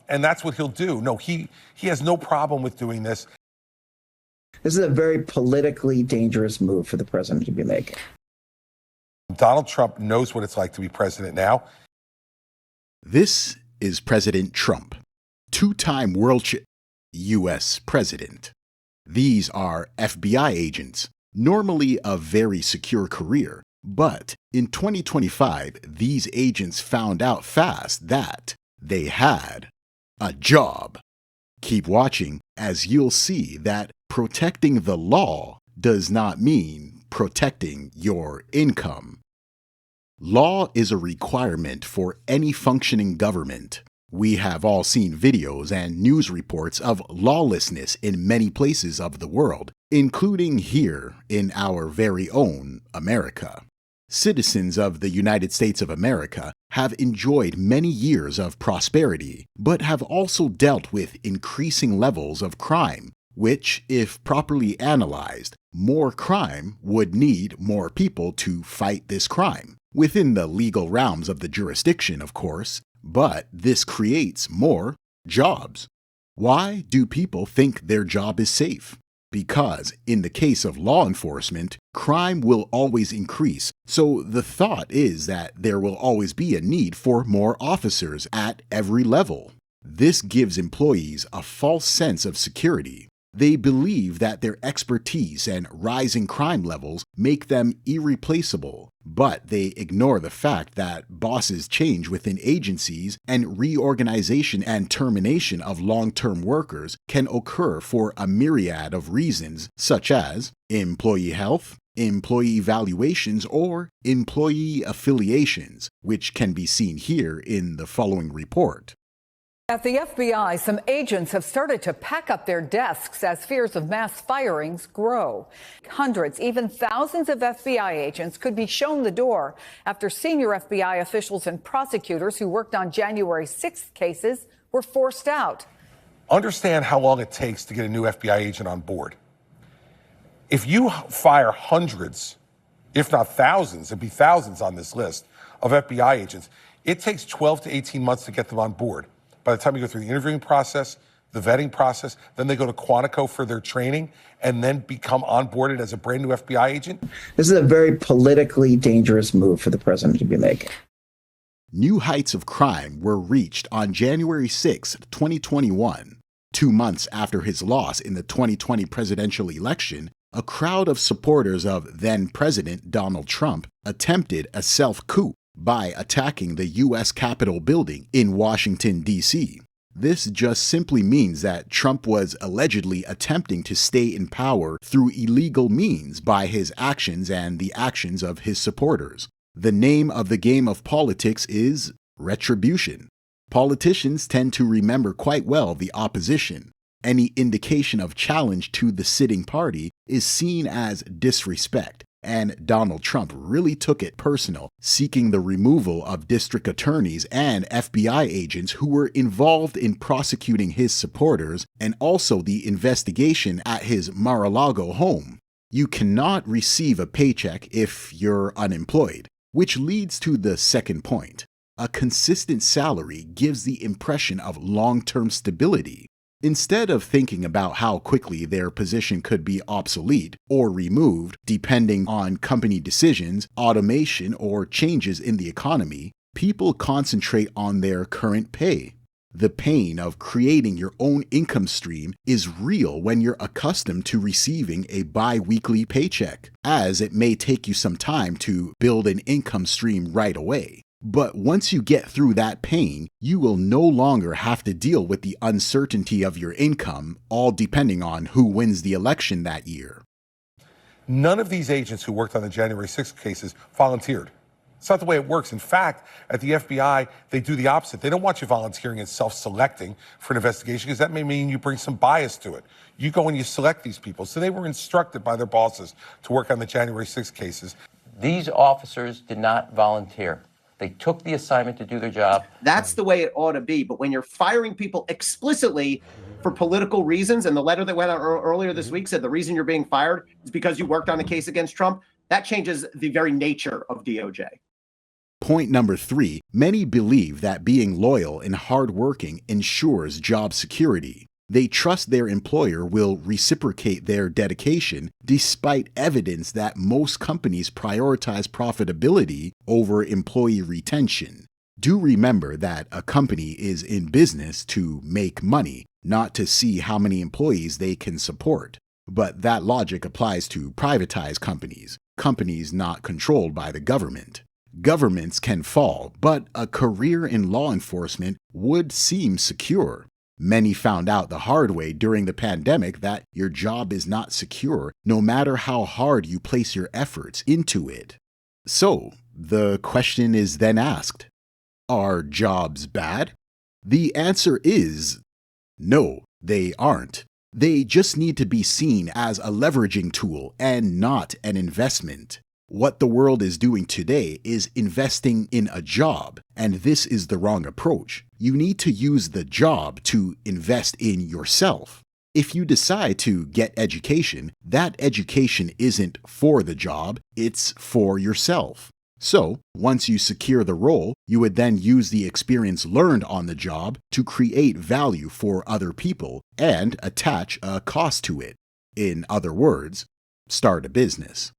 and that's what he'll do. No, he has no problem with doing this. This is a very politically dangerous move for the president to be making. Donald Trump knows what it's like to be president now. This is President Trump, two-time U.S. president. These are FBI agents, normally a very secure career, but in 2025, these agents found out fast that they had a job. Keep watching as you'll see that protecting the law does not mean protecting your income. Law is a requirement for any functioning government. We have all seen videos and news reports of lawlessness in many places of the world, including here in our very own America. Citizens of the United States of America have enjoyed many years of prosperity, but have also dealt with increasing levels of crime, which, if properly analyzed, more crime would need more people to fight this crime, within the legal realms of the jurisdiction, of course, but this creates more jobs. Why do people think their job is safe? Because in the case of law enforcement, crime will always increase, so the thought is that there will always be a need for more officers at every level. This gives employees a false sense of security. They believe that their expertise and rising crime levels make them irreplaceable, but they ignore the fact that bosses change within agencies and reorganization and termination of long-term workers can occur for a myriad of reasons, such as employee health, employee evaluations, or employee affiliations, which can be seen here in the following report. At the FBI, some agents have started to pack up their desks as fears of mass firings grow. Hundreds, even thousands of FBI agents could be shown the door after senior FBI officials and prosecutors who worked on January 6th cases were forced out. Understand how long it takes to get a new FBI agent on board. If you fire hundreds, if not thousands, it'd be thousands on this list of FBI agents, it takes 12 to 18 months to get them on board. By the time you go through the interviewing process, the vetting process, then they go to Quantico for their training and then become onboarded as a brand new FBI agent. This is a very politically dangerous move for the president to be making. New heights of crime were reached on January 6, 2021. 2 months after his loss in the 2020 presidential election, a crowd of supporters of then-President Donald Trump attempted a self-coup by attacking the U.S. Capitol building in Washington, D.C. This just simply means that Trump was allegedly attempting to stay in power through illegal means by his actions and the actions of his supporters. The name of the game of politics is retribution. Politicians tend to remember quite well the opposition. Any indication of challenge to the sitting party is seen as disrespect. And Donald Trump really took it personal, seeking the removal of district attorneys and FBI agents who were involved in prosecuting his supporters, and also the investigation at his Mar-a-Lago home. You cannot receive a paycheck if you're unemployed, which leads to the second point. A consistent salary gives the impression of long-term stability. Instead of thinking about how quickly their position could be obsolete or removed depending on company decisions, automation, or changes in the economy, people concentrate on their current pay. The pain of creating your own income stream is real when you're accustomed to receiving a bi-weekly paycheck, as it may take you some time to build an income stream right away. But once you get through that pain, you will no longer have to deal with the uncertainty of your income, all depending on who wins the election that year. None of these agents who worked on the January 6th cases volunteered. It's not the way it works. In fact, at the FBI, they do the opposite. They don't want you volunteering and self-selecting for an investigation because that may mean you bring some bias to it. You go and you select these people. So they were instructed by their bosses to work on the January 6th cases. These officers did not volunteer. They took the assignment to do their job. That's the way it ought to be. But when you're firing people explicitly for political reasons, and the letter that went out earlier this week said the reason you're being fired is because you worked on a case against Trump, that changes the very nature of DOJ. Point number 3, many believe that being loyal and hardworking ensures job security. They trust their employer will reciprocate their dedication despite evidence that most companies prioritize profitability over employee retention. Do remember that a company is in business to make money, not to see how many employees they can support. But that logic applies to privatized companies, companies not controlled by the government. Governments can fall, but a career in law enforcement would seem secure. Many found out the hard way during the pandemic that your job is not secure, no matter how hard you place your efforts into it. So, the question is then asked, are jobs bad? The answer is no, they aren't. They just need to be seen as a leveraging tool and not an investment. What the world is doing today is investing in a job, and this is the wrong approach. You need to use the job to invest in yourself. If you decide to get education, that education isn't for the job, it's for yourself. So, once you secure the role, you would then use the experience learned on the job to create value for other people and attach a cost to it. In other words, start a business.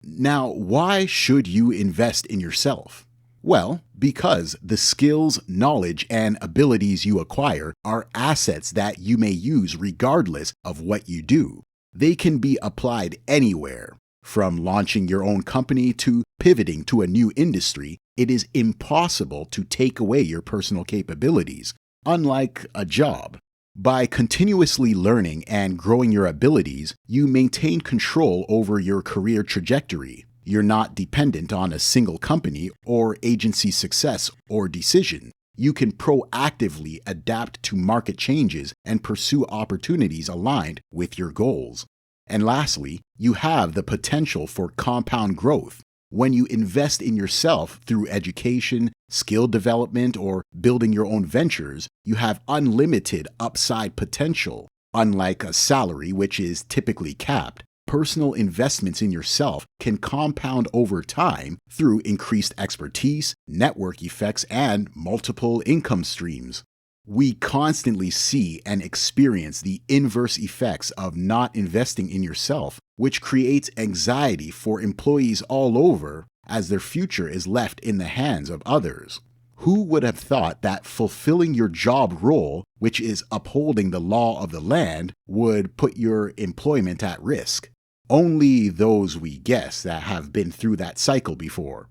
Now, why should you invest in yourself? Well, because the skills, knowledge, and abilities you acquire are assets that you may use regardless of what you do. They can be applied anywhere. From launching your own company to pivoting to a new industry, it is impossible to take away your personal capabilities, unlike a job. By continuously learning and growing your abilities, you maintain control over your career trajectory. You're not dependent on a single company or agency's success or decision. You can proactively adapt to market changes and pursue opportunities aligned with your goals. And lastly, you have the potential for compound growth. When you invest in yourself through education, skill development, or building your own ventures, you have unlimited upside potential. Unlike a salary, which is typically capped, personal investments in yourself can compound over time through increased expertise, network effects, and multiple income streams. We constantly see and experience the inverse effects of not investing in yourself, which creates anxiety for employees all over as their future is left in the hands of others. Who would have thought that fulfilling your job role, which is upholding the law of the land, would put your employment at risk? Only those we guess that have been through that cycle before.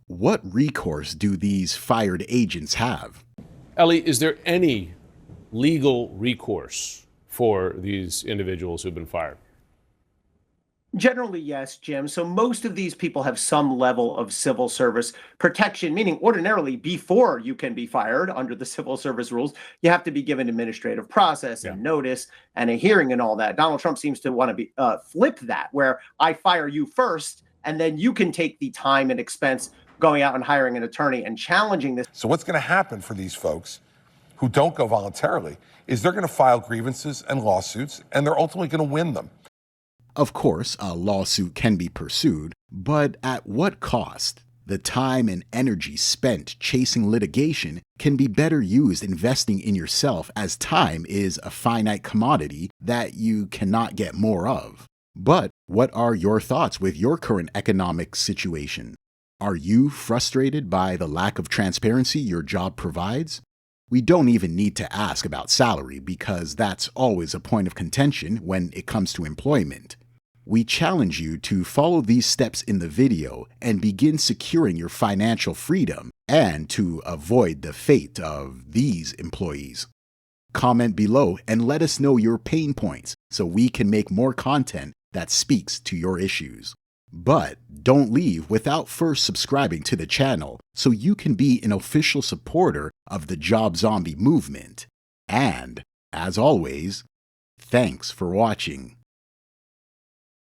What recourse do these fired agents have? Ellie, is there any legal recourse for these individuals who've been fired? Generally, yes, Jim. So most of these people have some level of civil service protection, meaning ordinarily before you can be fired under the civil service rules, you have to be given administrative process and notice and a hearing and all that. Donald Trump seems to want to flip that, where I fire you first, and then you can take the time and expense going out and hiring an attorney and challenging this. So what's going to happen for these folks who don't go voluntarily is they're going to file grievances and lawsuits, and they're ultimately going to win them. Of course, a lawsuit can be pursued, but at what cost? The time and energy spent chasing litigation can be better used investing in yourself, as time is a finite commodity that you cannot get more of. But what are your thoughts with your current economic situation? Are you frustrated by the lack of transparency your job provides? We don't even need to ask about salary because that's always a point of contention when it comes to employment. We challenge you to follow these steps in the video and begin securing your financial freedom and to avoid the fate of these employees. Comment below and let us know your pain points so we can make more content that speaks to your issues. But don't leave without first subscribing to the channel so you can be an official supporter of the Job Zombie movement. And, as always, thanks for watching.